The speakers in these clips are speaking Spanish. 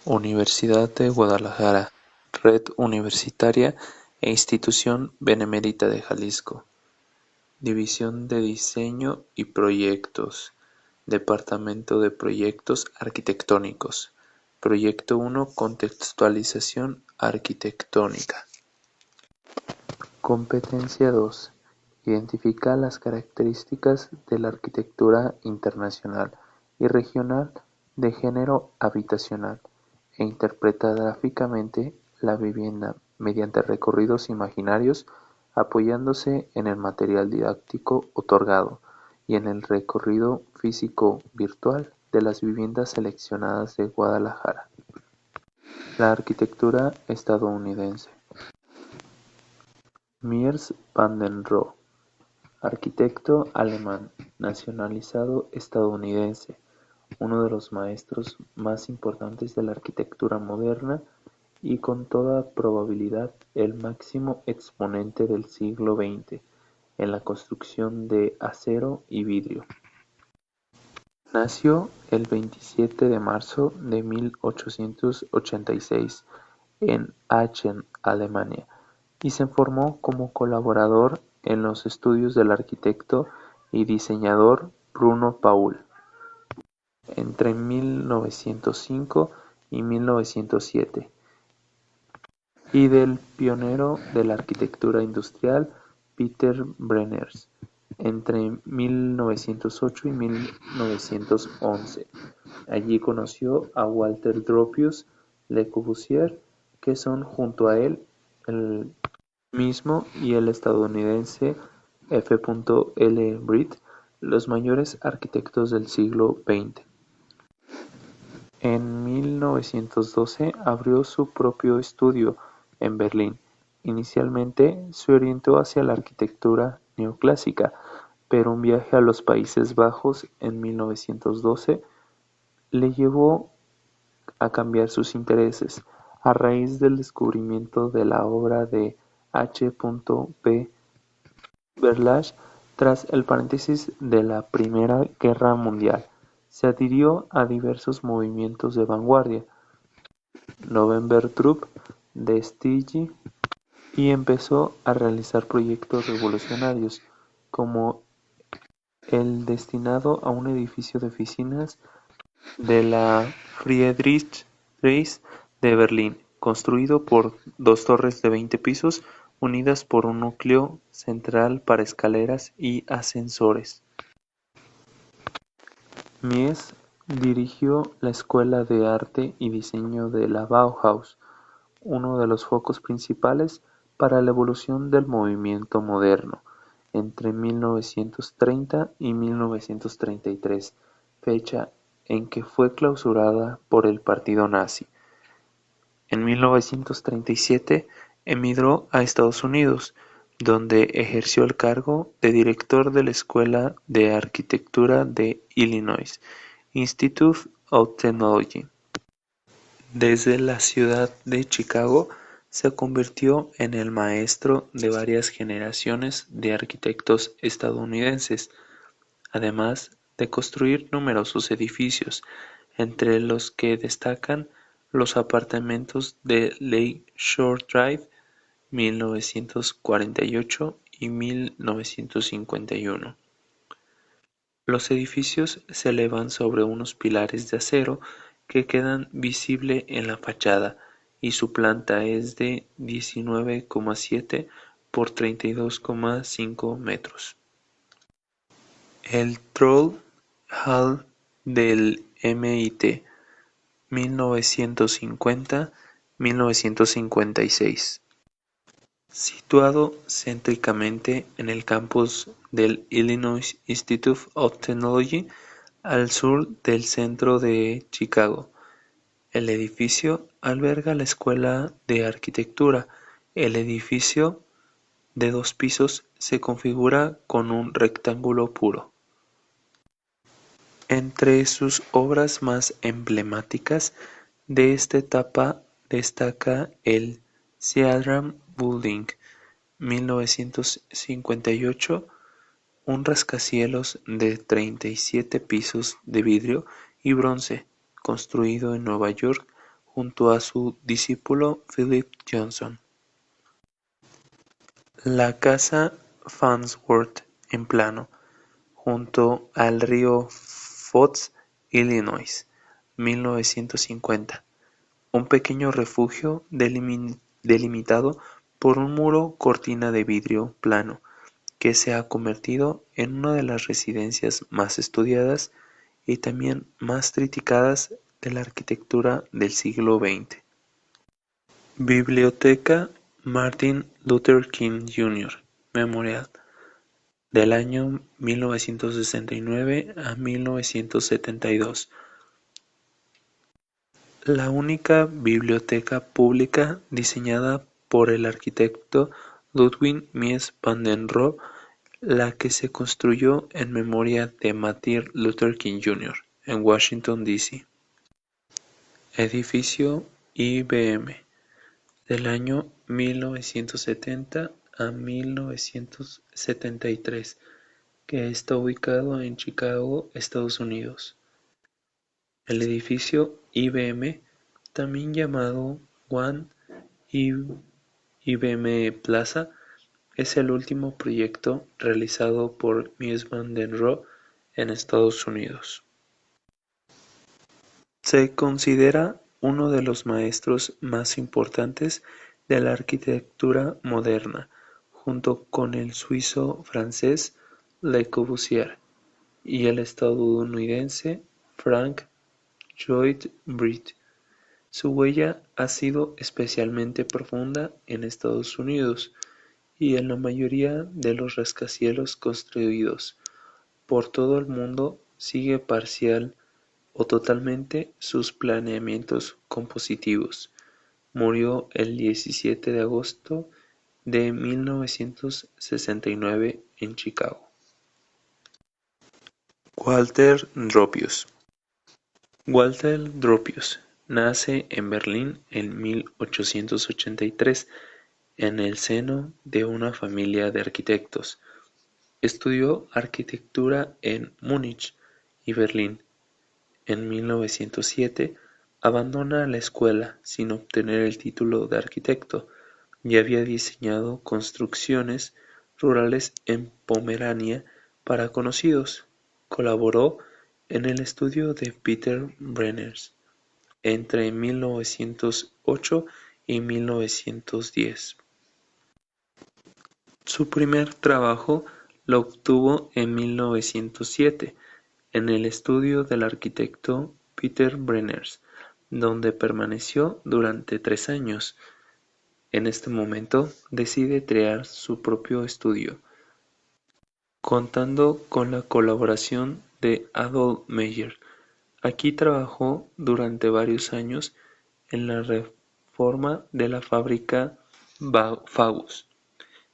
Universidad de Guadalajara, Red Universitaria e Institución Benemérita de Jalisco. División de Diseño y Proyectos. Departamento de Proyectos Arquitectónicos. Proyecto 1. Contextualización arquitectónica. Competencia 2. Identifica las características de la arquitectura internacional y regional de género habitacional e interpreta gráficamente la vivienda mediante recorridos imaginarios apoyándose en el material didáctico otorgado y en el recorrido físico virtual de las viviendas seleccionadas de Guadalajara. La arquitectura estadounidense. Mies van der Rohe, arquitecto alemán, nacionalizado estadounidense, uno de los maestros más importantes de la arquitectura moderna y con toda probabilidad el máximo exponente del siglo XX en la construcción de acero y vidrio. Nació el 27 de marzo de 1886 en Aachen, Alemania, y se formó como colaborador en los estudios del arquitecto y diseñador Bruno Paul entre 1905 y 1907, y del pionero de la arquitectura industrial Peter Brenners entre 1908 y 1911. Allí conoció a Walter Gropius, Le Corbusier, que son junto a él el mismo y el estadounidense F. L. Britt los mayores arquitectos del siglo XX. En 1912 abrió su propio estudio en Berlín. Inicialmente se orientó hacia la arquitectura neoclásica, pero un viaje a los Países Bajos en 1912 le llevó a cambiar sus intereses a raíz del descubrimiento de la obra de H. P. Verlace tras el paréntesis de la Primera Guerra Mundial. Se adhirió a diversos movimientos de vanguardia, November Troupe de Stige, y empezó a realizar proyectos revolucionarios, como el destinado a un edificio de oficinas de la Friedrichstraße de Berlín, construido por dos torres de 20 pisos unidas por un núcleo central para escaleras y ascensores. Mies dirigió la Escuela de Arte y Diseño de la Bauhaus, uno de los focos principales para la evolución del movimiento moderno, entre 1930 y 1933, fecha en que fue clausurada por el partido nazi. En 1937 emigró a Estados Unidos, donde ejerció el cargo de director de la Escuela de Arquitectura de Illinois Institute of Technology. Desde la ciudad de Chicago se convirtió en el maestro de varias generaciones de arquitectos estadounidenses, además de construir numerosos edificios, entre los que destacan los apartamentos de Lake Shore Drive, 1948 y 1951. Los edificios se elevan sobre unos pilares de acero que quedan visible en la fachada, y su planta es de 19,7 por 32,5 metros. El Troll Hall del MIT, 1950-1956. Situado céntricamente en el campus del Illinois Institute of Technology, al sur del centro de Chicago. El edificio alberga la Escuela de Arquitectura. El edificio, de 2 pisos, se configura con un rectángulo puro. Entre sus obras más emblemáticas de esta etapa destaca el Sheldon Building, 1958, un rascacielos de 37 pisos de vidrio y bronce, construido en Nueva York junto a su discípulo Philip Johnson. La casa Farnsworth en Plano, junto al río Fox, Illinois, 1950. Un pequeño refugio delimitado por un muro cortina de vidrio plano que se ha convertido en una de las residencias más estudiadas y también más criticadas de la arquitectura del siglo XX. Biblioteca Martin Luther King Jr. Memorial, del año 1969 a 1972. La única biblioteca pública diseñada por el arquitecto Ludwig Mies van der Rohe, la que se construyó en memoria de Martin Luther King Jr. en Washington, D. C. Edificio IBM, del año 1970 a 1973, que está ubicado en Chicago, Estados Unidos. El edificio IBM, también llamado One IBM Plaza, es el último proyecto realizado por Mies van der Rohe en Estados Unidos. Se considera uno de los maestros más importantes de la arquitectura moderna, junto con el suizo-francés Le Corbusier y el estadounidense Frank Lloyd Wright. Su huella ha sido especialmente profunda en Estados Unidos y en la mayoría de los rascacielos construidos por todo el mundo sigue parcial o totalmente sus planeamientos compositivos. Murió el 17 de agosto de 1969 en Chicago. Walter Gropius. Walter Gropius nace en Berlín en 1883 en el seno de una familia de arquitectos. Estudió arquitectura en Múnich y Berlín. En 1907 abandona la escuela sin obtener el título de arquitecto. Ya había diseñado construcciones rurales en Pomerania para conocidos. Colaboró en el estudio de Peter Brenners entre 1908 y 1910. Su primer trabajo lo obtuvo en 1907 en el estudio del arquitecto Peter Brenners, donde permaneció durante 3 años. En este momento decide crear su propio estudio, contando con la colaboración de Adolf Meyer. Aquí trabajó durante varios años en la reforma de la fábrica Faust,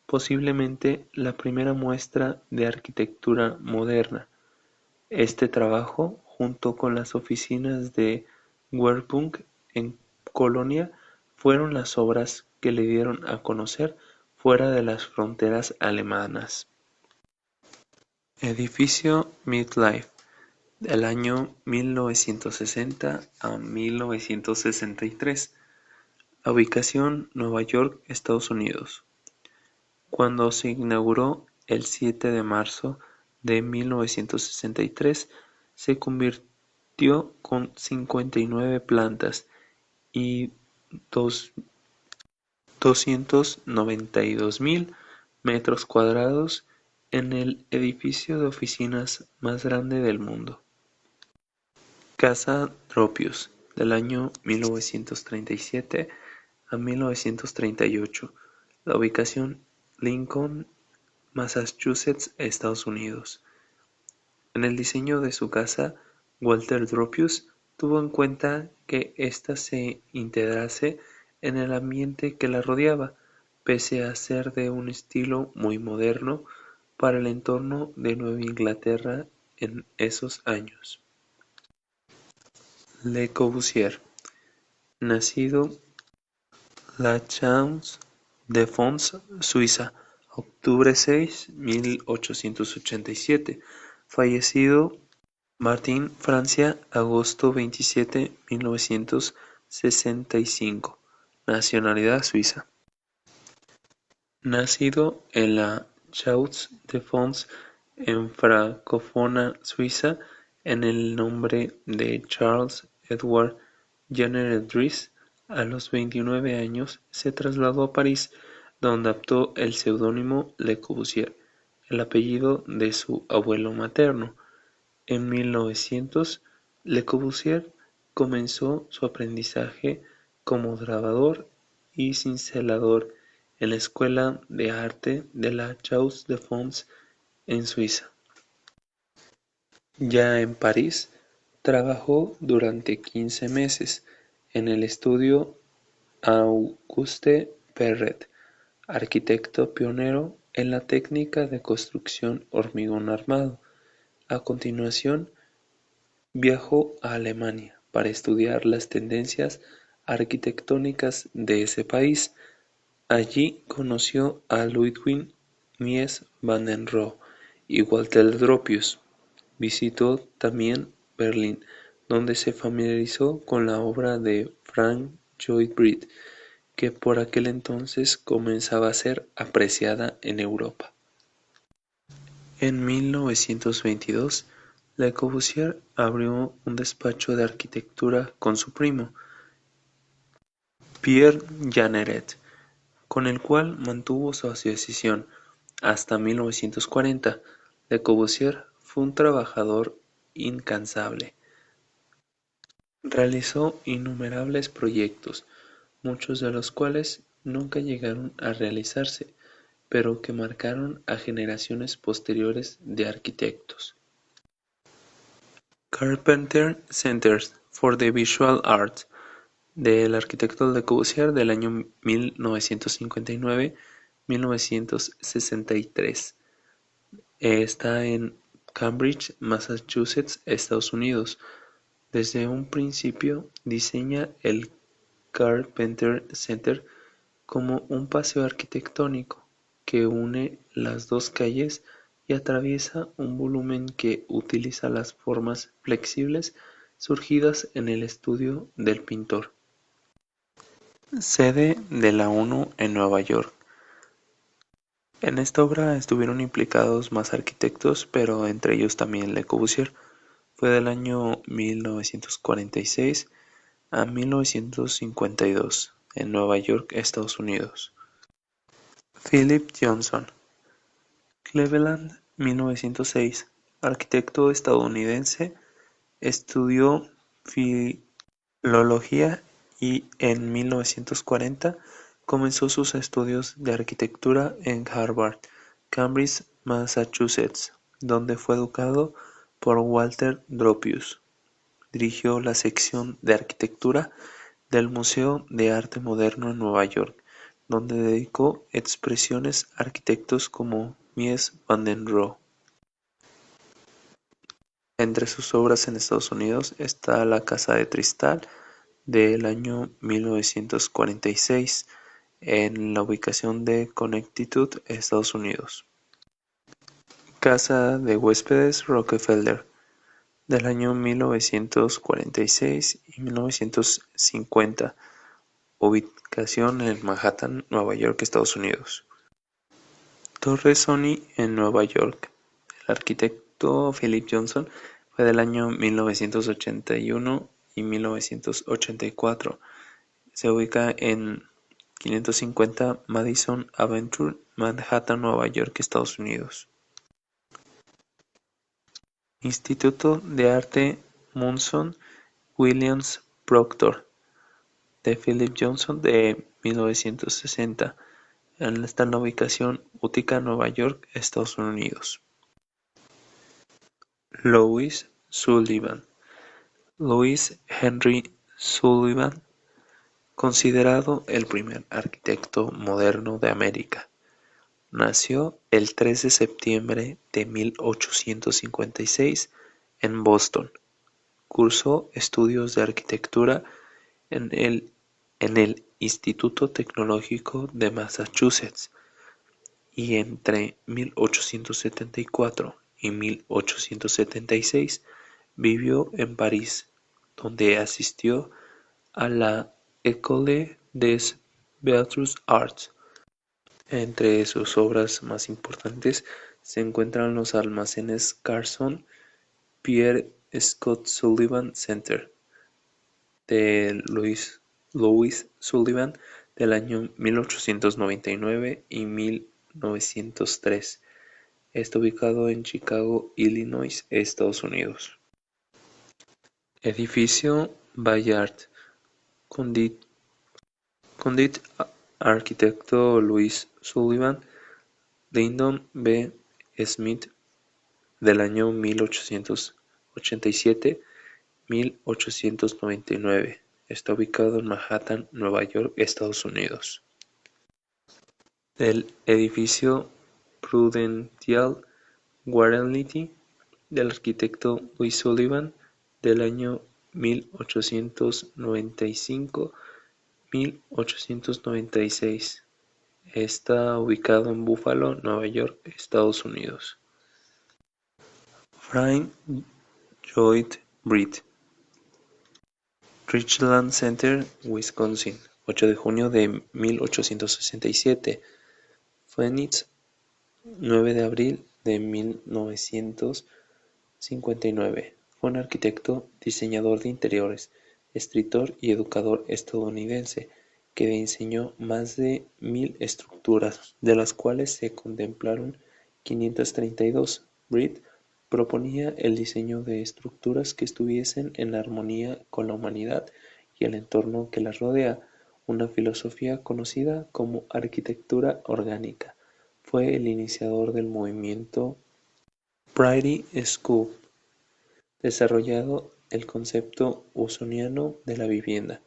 posiblemente la primera muestra de arquitectura moderna. Este trabajo, junto con las oficinas de Werkbund en Colonia, fueron las obras que le dieron a conocer fuera de las fronteras alemanas. Edificio Midlife, del año 1960 a 1963. La ubicación: Nueva York, Estados Unidos. Cuando se inauguró el 7 de marzo de 1963, se convirtió con 59 plantas y 292.000 metros cuadrados en el edificio de oficinas más grande del mundo. Casa Gropius, del año 1937 a 1938. La ubicación: Lincoln, Massachusetts, Estados Unidos. En el diseño de su casa, Walter Gropius tuvo en cuenta que ésta se integrase en el ambiente que la rodeaba, pese a ser de un estilo muy moderno para el entorno de Nueva Inglaterra en esos años. Le Corbusier, nacido La Chaux-de-Fonds, Suiza, octubre 6, 1887, fallecido Martin, Francia, agosto 27, 1900, 1965, nacionalidad suiza. Nacido en la Chaux de Fonds en francófona Suiza en el nombre de Charles Edward Jenner Dries, a los 29 años se trasladó a París, donde adoptó el seudónimo Le Corbusier, el apellido de su abuelo materno. En 1900, Le Corbusier comenzó su aprendizaje como grabador y cincelador en la Escuela de Arte de la Chaux de Fonds en Suiza. Ya en París, trabajó durante 15 meses en el estudio Auguste Perret, arquitecto pionero en la técnica de construcción hormigón armado. A continuación, viajó a Alemania para estudiar las tendencias arquitectónicas de ese país. Allí conoció a Ludwig Mies van der Rohe y Walter Gropius. Visitó también Berlín, donde se familiarizó con la obra de Frank Lloyd Wright, que por aquel entonces comenzaba a ser apreciada en Europa. En 1922, Le Corbusier abrió un despacho de arquitectura con su primo, Pierre Jeanneret, con el cual mantuvo su asociación hasta 1940. Le Corbusier fue un trabajador incansable. Realizó innumerables proyectos, muchos de los cuales nunca llegaron a realizarse, pero que marcaron a generaciones posteriores de arquitectos. Carpenter Centers for the Visual Arts, del arquitecto Le Corbusier, del año 1959-1963. Está en Cambridge, Massachusetts, Estados Unidos. Desde un principio diseña el Carpenter Center como un paseo arquitectónico que une las dos calles y atraviesa un volumen que utiliza las formas flexibles surgidas en el estudio del pintor. Sede de la ONU en Nueva York. En esta obra estuvieron implicados más arquitectos, pero entre ellos también Le Corbusier. Fue del año 1946 a 1952 en Nueva York, Estados Unidos. Philip Johnson, Cleveland, 1906, arquitecto estadounidense, estudió filología y en 1940 comenzó sus estudios de arquitectura en Harvard, Cambridge, Massachusetts, donde fue educado por Walter Gropius. Dirigió la sección de arquitectura del Museo de Arte Moderno en Nueva York, donde dedicó expresiones a arquitectos como Mies van der Rohe. Entre sus obras en Estados Unidos está la Casa de Cristal del año 1946 en la ubicación de Connecticut, Estados Unidos. Casa de Huéspedes Rockefeller del año 1946 y 1950, ubicación en Manhattan, Nueva York, Estados Unidos. Torre Sony en Nueva York. El arquitecto Philip Johnson fue del año 1981 y 1984. Se ubica en 550 Madison Avenue, Manhattan, Nueva York, Estados Unidos. Instituto de Arte Munson Williams Proctor de Philip Johnson de 1960. Está en la ubicación Utica, Nueva York, Estados Unidos. Louis Sullivan. Louis Henry Sullivan, considerado el primer arquitecto moderno de América. Nació el 3 de septiembre de 1856 en Boston. Cursó estudios de arquitectura en el Instituto Tecnológico de Massachusetts y entre 1874 y 1876 vivió en París, donde asistió a la École des Beaux-Arts. Entre sus obras más importantes se encuentran los almacenes Carson Pierre Scott Sullivan Center, de Louis Sullivan del año 1899 y 1903. Está ubicado en Chicago, Illinois, Estados Unidos. Edificio Bayard Condit, arquitecto Louis Sullivan, Lyndon B. Smith del año 1887-1899. Está ubicado en Manhattan, Nueva York, Estados Unidos. El edificio Prudential Guaranitti del arquitecto Louis Sullivan del año 1895-1896. Está ubicado en Buffalo, Nueva York, Estados Unidos. Frank Lloyd Wright, Richland Center, Wisconsin, 8 de junio de 1867. Phoenix, 9 de abril de 1959. Fue un arquitecto, diseñador de interiores, escritor y educador estadounidense que diseñó más de 1000 estructuras, de las cuales se contemplaron 532. Wright proponía el diseño de estructuras que estuviesen en armonía con la humanidad y el entorno que las rodea, una filosofía conocida como arquitectura orgánica. Fue el iniciador del movimiento Pretty School, desarrollado el concepto usoniano de la vivienda.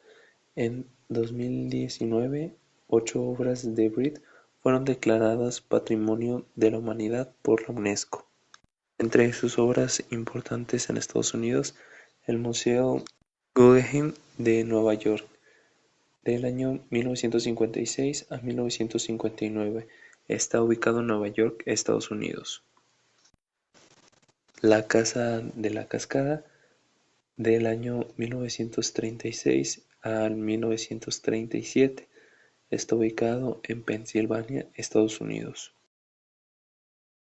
En 2019, 8 obras de Wright fueron declaradas Patrimonio de la Humanidad por la UNESCO. Entre sus obras importantes en Estados Unidos, el Museo Guggenheim de Nueva York, del año 1956 a 1959, está ubicado en Nueva York, Estados Unidos. La Casa de la Cascada, del año 1936 al 1937, está ubicado en Pensilvania, Estados Unidos.